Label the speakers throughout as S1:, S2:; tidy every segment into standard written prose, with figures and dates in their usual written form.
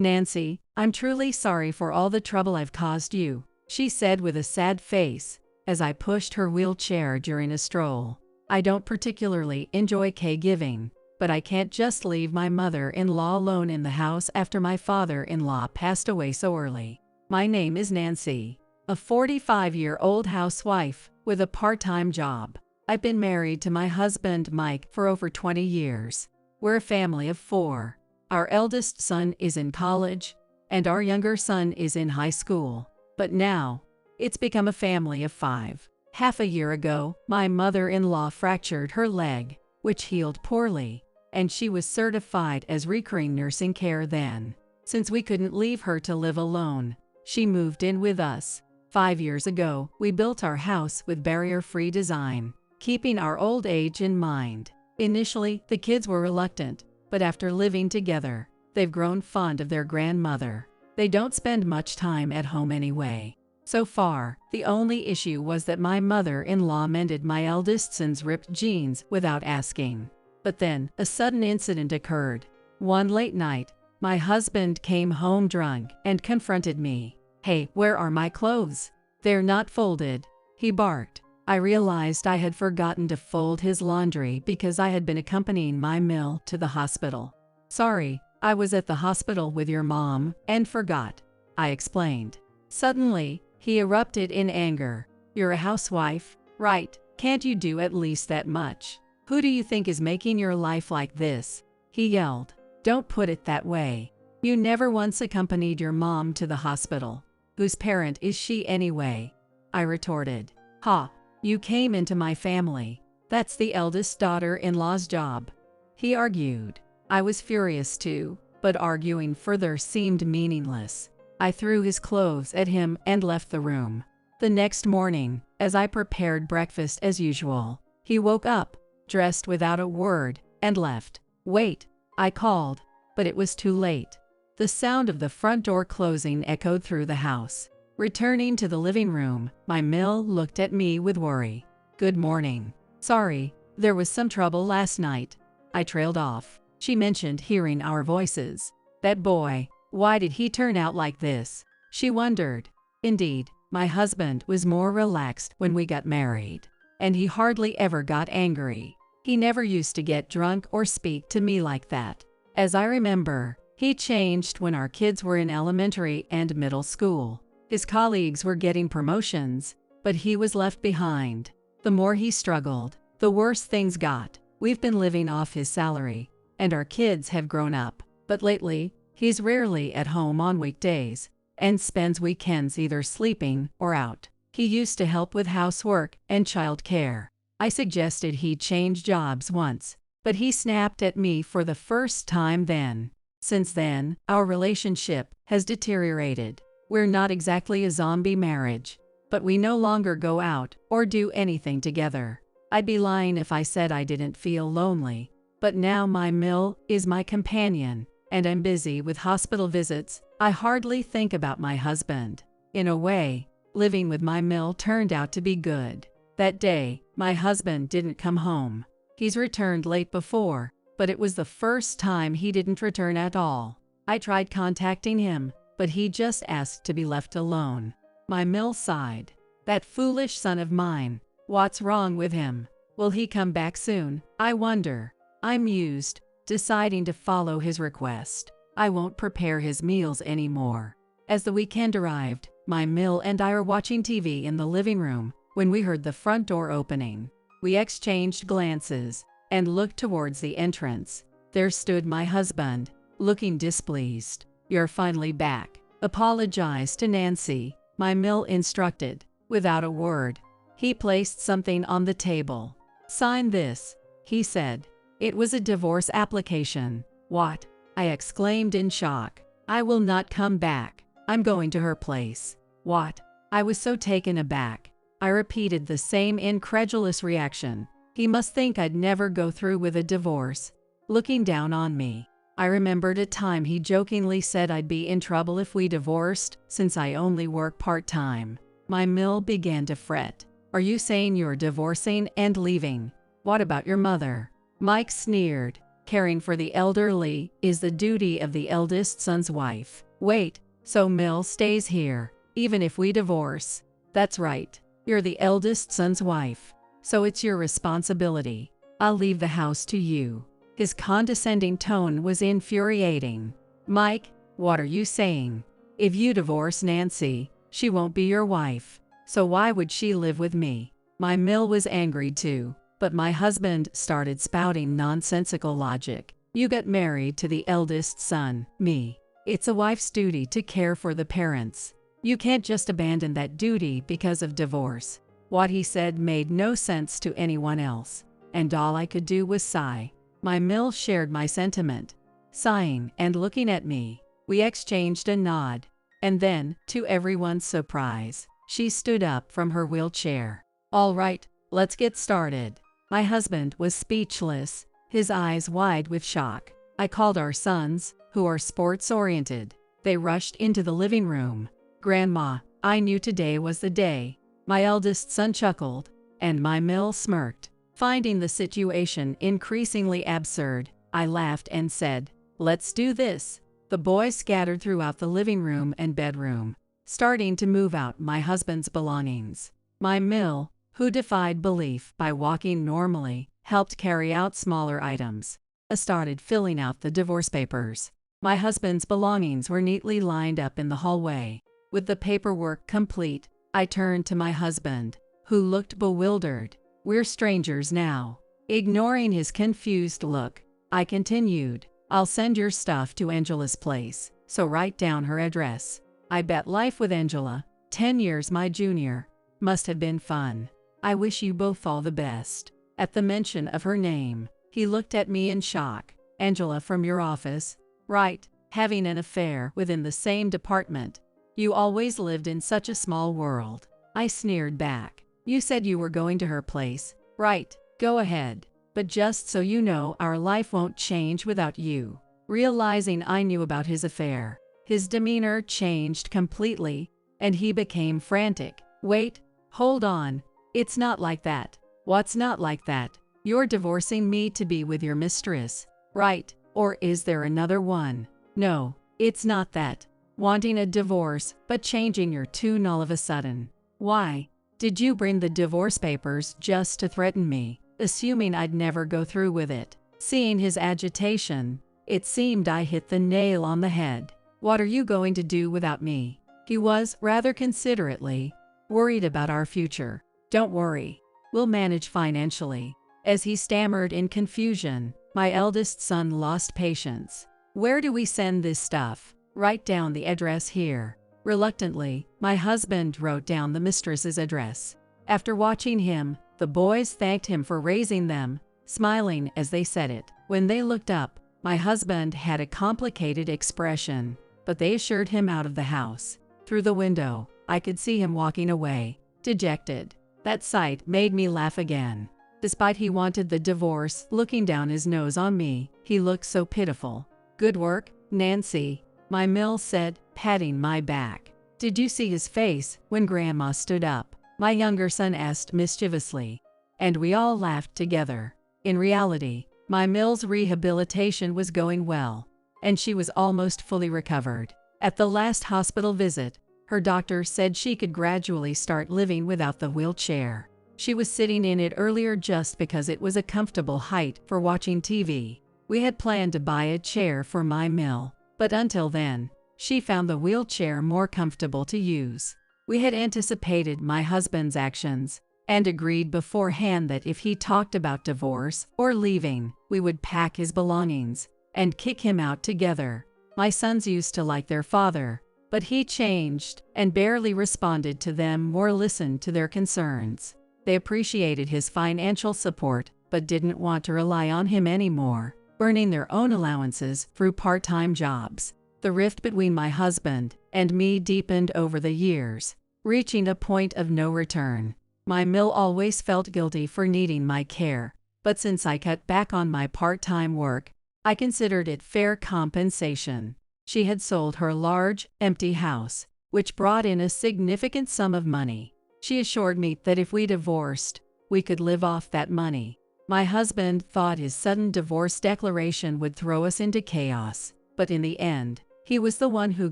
S1: "Nancy, I'm truly sorry for all the trouble I've caused you," she said with a sad face, as I pushed her wheelchair during a stroll. "I don't particularly enjoy caregiving, but I can't just leave my mother-in-law alone in the house after my father-in-law passed away so early. My name is Nancy, a 45-year-old housewife with a part-time job. I've been married to my husband Mike for over 20 years. We're a family of 4. Our eldest son is in college, and our younger son is in high school. But now, it's become a family of 5. Half a year ago, my mother-in-law fractured her leg, which healed poorly, and she was certified as recurring nursing care then. Since we couldn't leave her to live alone, she moved in with us. 5 years ago, we built our house with barrier-free design, keeping our old age in mind. Initially, the kids were reluctant, but after living together, they've grown fond of their grandmother. They don't spend much time at home anyway. So far, the only issue was that my mother-in-law mended my eldest son's ripped jeans without asking. But then, a sudden incident occurred. One late night, my husband came home drunk and confronted me. "Hey, where are my clothes? They're not folded," he barked. I realized I had forgotten to fold his laundry because I had been accompanying my mill to the hospital. "Sorry, I was at the hospital with your mom and forgot," I explained. Suddenly, he erupted in anger. "You're a housewife, right? Can't you do at least that much? Who do you think is making your life like this?" he yelled. "Don't put it that way. You never once accompanied your mom to the hospital. Whose parent is she anyway?" I retorted. "Ha, you came into my family. That's the eldest daughter-in-law's job," he argued. I was furious too, but arguing further seemed meaningless. I threw his clothes at him and left the room. The next morning, as I prepared breakfast as usual, he woke up, dressed without a word, and left. "Wait," I called, but it was too late. The sound of the front door closing echoed through the house. Returning to the living room, my mill looked at me with worry. "Good morning. Sorry, there was some trouble last night." I trailed off. She mentioned hearing our voices. "That boy, why did he turn out like this?" she wondered. Indeed, my husband was more relaxed when we got married, and he hardly ever got angry. He never used to get drunk or speak to me like that. As I remember, he changed when our kids were in elementary and middle school. His colleagues were getting promotions, but he was left behind. The more he struggled, the worse things got. We've been living off his salary, and our kids have grown up. But lately, he's rarely at home on weekdays, and spends weekends either sleeping or out. He used to help with housework and child care. I suggested he change jobs once, but he snapped at me for the first time then. Since then, our relationship has deteriorated. We're not exactly a zombie marriage, but we no longer go out or do anything together. I'd be lying if I said I didn't feel lonely, but now my mill is my companion, and I'm busy with hospital visits. I hardly think about my husband. In a way, living with my mill turned out to be good. That day, my husband didn't come home. He's returned late before, but it was the first time he didn't return at all. I tried contacting him, but he just asked to be left alone. My mill sighed. "That foolish son of mine. What's wrong with him? Will he come back soon, I wonder?" I mused, deciding to follow his request. I won't prepare his meals anymore. As the weekend arrived, my mill and I were watching TV in the living room when we heard the front door opening. We exchanged glances and looked towards the entrance. There stood my husband, looking displeased. "You're finally back. Apologize to Nancy," my mill instructed. Without a word, he placed something on the table. "Sign this," he said. It was a divorce application. "What?" I exclaimed in shock. "I will not come back. I'm going to her place." "What?" I was so taken aback. I repeated the same incredulous reaction. He must think I'd never go through with a divorce. Looking down on me, I remembered a time he jokingly said I'd be in trouble if we divorced, since I only work part-time. My mill began to fret. "Are you saying you're divorcing and leaving? What about your mother?" Mike sneered. Caring for the elderly is the duty of the eldest son's wife. Wait, so Mill stays here, even if we divorce? That's right. You're the eldest son's wife, so it's your responsibility. I'll leave the house to you. His condescending tone was infuriating. Mike, what are you saying? If you divorce Nancy, she won't be your wife, so why would she live with me? My Mill was angry too, but my husband started spouting nonsensical logic. You got married to the eldest son, me. It's a wife's duty to care for the parents. You can't just abandon that duty because of divorce. What he said made no sense to anyone else, and all I could do was sigh. My Mill shared my sentiment. Sighing and looking at me, we exchanged a nod, and then, to everyone's surprise, she stood up from her wheelchair. All right, let's get started. My husband was speechless, his eyes wide with shock. I called our sons, who are sports-oriented. They rushed into the living room. Grandma, I knew today was the day. My eldest son chuckled, and my Mill smirked. Finding the situation increasingly absurd, I laughed and said, let's do this. The boys scattered throughout the living room and bedroom, starting to move out my husband's belongings. My Mill, who defied belief by walking normally, helped carry out smaller items. I started filling out the divorce papers. My husband's belongings were neatly lined up in the hallway. With the paperwork complete, I turned to my husband, who looked bewildered. We're strangers now. Ignoring his confused look, I continued, I'll send your stuff to Angela's place, so write down her address. I bet life with Angela, 10 years my junior, must have been fun. I wish you both all the best. At the mention of her name, he looked at me in shock. Angela from your office? Right, having an affair within the same department. You always lived in such a small world. I sneered back. You said you were going to her place. Right, go ahead. But just so you know, our life won't change without you. Realizing I knew about his affair, his demeanor changed completely, and he became frantic. Wait, hold on. It's not like that. What's not like that? You're divorcing me to be with your mistress, right? Or is there another one? No, it's not that. Wanting a divorce, but changing your tune all of a sudden. Why? Did you bring the divorce papers just to threaten me, assuming I'd never go through with it? Seeing his agitation, it seemed I hit the nail on the head. What are you going to do without me? He was, rather considerately, worried about our future. Don't worry. We'll manage financially. As he stammered in confusion, my eldest son lost patience. Where do we send this stuff? Write down the address here. Reluctantly, my husband wrote down the mistress's address. After watching him, the boys thanked him for raising them, smiling as they said it. When they looked up, my husband had a complicated expression, but they assured him out of the house. Through the window, I could see him walking away, dejected. That sight made me laugh again. Despite he wanted the divorce, looking down his nose on me, he looked so pitiful. Good work, Nancy, my Mill said, patting my back. Did you see his face when Grandma stood up? My younger son asked mischievously, and we all laughed together. In reality, my Mill's rehabilitation was going well, and she was almost fully recovered. At the last hospital visit, her doctor said she could gradually start living without the wheelchair. She was sitting in it earlier just because it was a comfortable height for watching TV. We had planned to buy a chair for my Mill, but until then, she found the wheelchair more comfortable to use. We had anticipated my husband's actions and agreed beforehand that if he talked about divorce or leaving, we would pack his belongings and kick him out together. My sons used to like their father, but he changed and barely responded to them or listened to their concerns. They appreciated his financial support, but didn't want to rely on him anymore, earning their own allowances through part-time jobs. The rift between my husband and me deepened over the years, reaching a point of no return. My Mill always felt guilty for needing my care, but since I cut back on my part-time work, I considered it fair compensation. She had sold her large, empty house, which brought in a significant sum of money. She assured me that if we divorced, we could live off that money. My husband thought his sudden divorce declaration would throw us into chaos, but in the end, he was the one who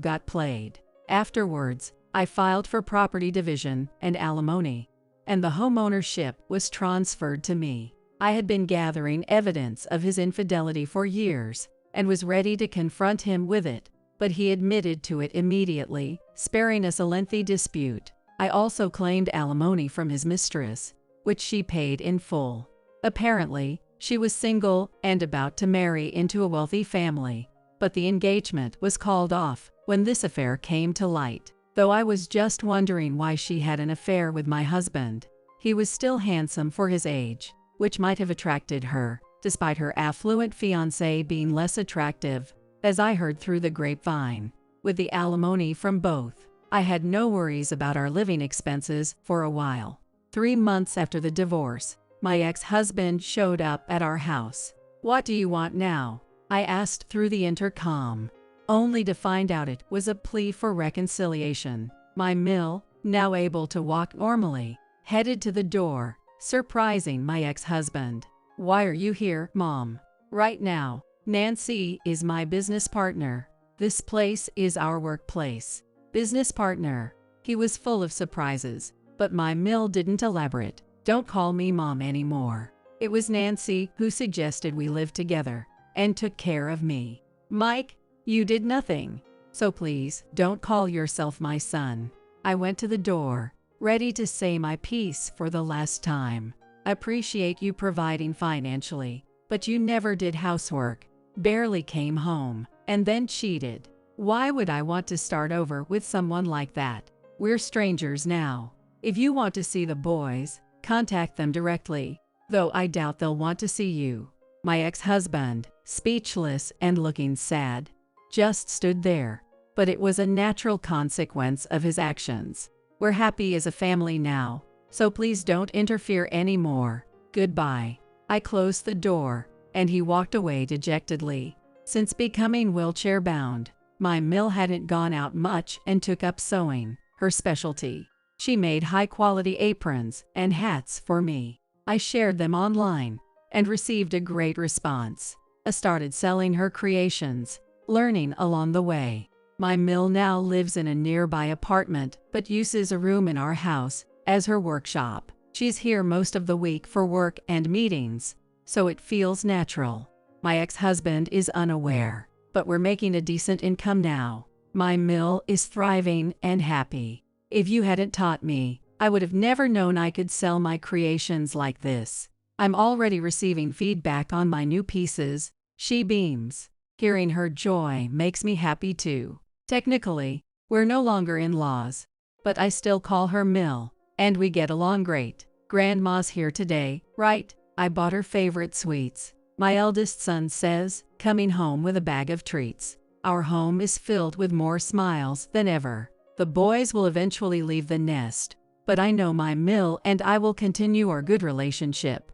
S1: got played. Afterwards, I filed for property division and alimony, and the homeownership was transferred to me. I had been gathering evidence of his infidelity for years and was ready to confront him with it, but he admitted to it immediately, sparing us a lengthy dispute. I also claimed alimony from his mistress, which she paid in full. Apparently, she was single and about to marry into a wealthy family, but the engagement was called off when this affair came to light. Though I was just wondering why she had an affair with my husband, he was still handsome for his age, which might have attracted her, despite her affluent fiancé being less attractive, as I heard through the grapevine. With the alimony from both, I had no worries about our living expenses for a while. 3 months after the divorce, my ex-husband showed up at our house. "What do you want now?" I asked through the intercom, only to find out it was a plea for reconciliation. My mill, now able to walk normally, headed to the door, surprising my ex-husband. "Why are you here, Mom?" "Right now, Nancy is my business partner. This place is our workplace." Business partner. He was full of surprises, but my mill didn't elaborate. "Don't call me Mom anymore. It was Nancy who suggested we live together and took care of me. Mike, you did nothing. So please, don't call yourself my son." I went to the door, ready to say my piece for the last time. "I appreciate you providing financially, but you never did housework, barely came home, and then cheated. Why would I want to start over with someone like that? We're strangers now. If you want to see the boys, contact them directly, though I doubt they'll want to see you." My ex-husband, speechless and looking sad, just stood there, but it was a natural consequence of his actions. "We're happy as a family now, so please don't interfere anymore. Goodbye." I closed the door, and he walked away dejectedly. Since becoming wheelchair-bound, my mill hadn't gone out much and took up sewing, her specialty. She made high-quality aprons and hats for me. I shared them online and received a great response. I started selling her creations, learning along the way. My mill now lives in a nearby apartment but uses a room in our house as her workshop. She's here most of the week for work and meetings, so it feels natural. My ex-husband is unaware, but we're making a decent income now. My mill is thriving and happy. If you hadn't taught me, I would have never known I could sell my creations like this. I'm already receiving feedback on my new pieces. She beams. Hearing her joy makes me happy too. Technically, we're no longer in-laws, but I still call her Mill, and we get along great. Grandma's here today, right? I bought her favorite sweets. My eldest son says, coming home with a bag of treats. Our home is filled with more smiles than ever. The boys will eventually leave the nest, but I know my mill and I will continue our good relationship.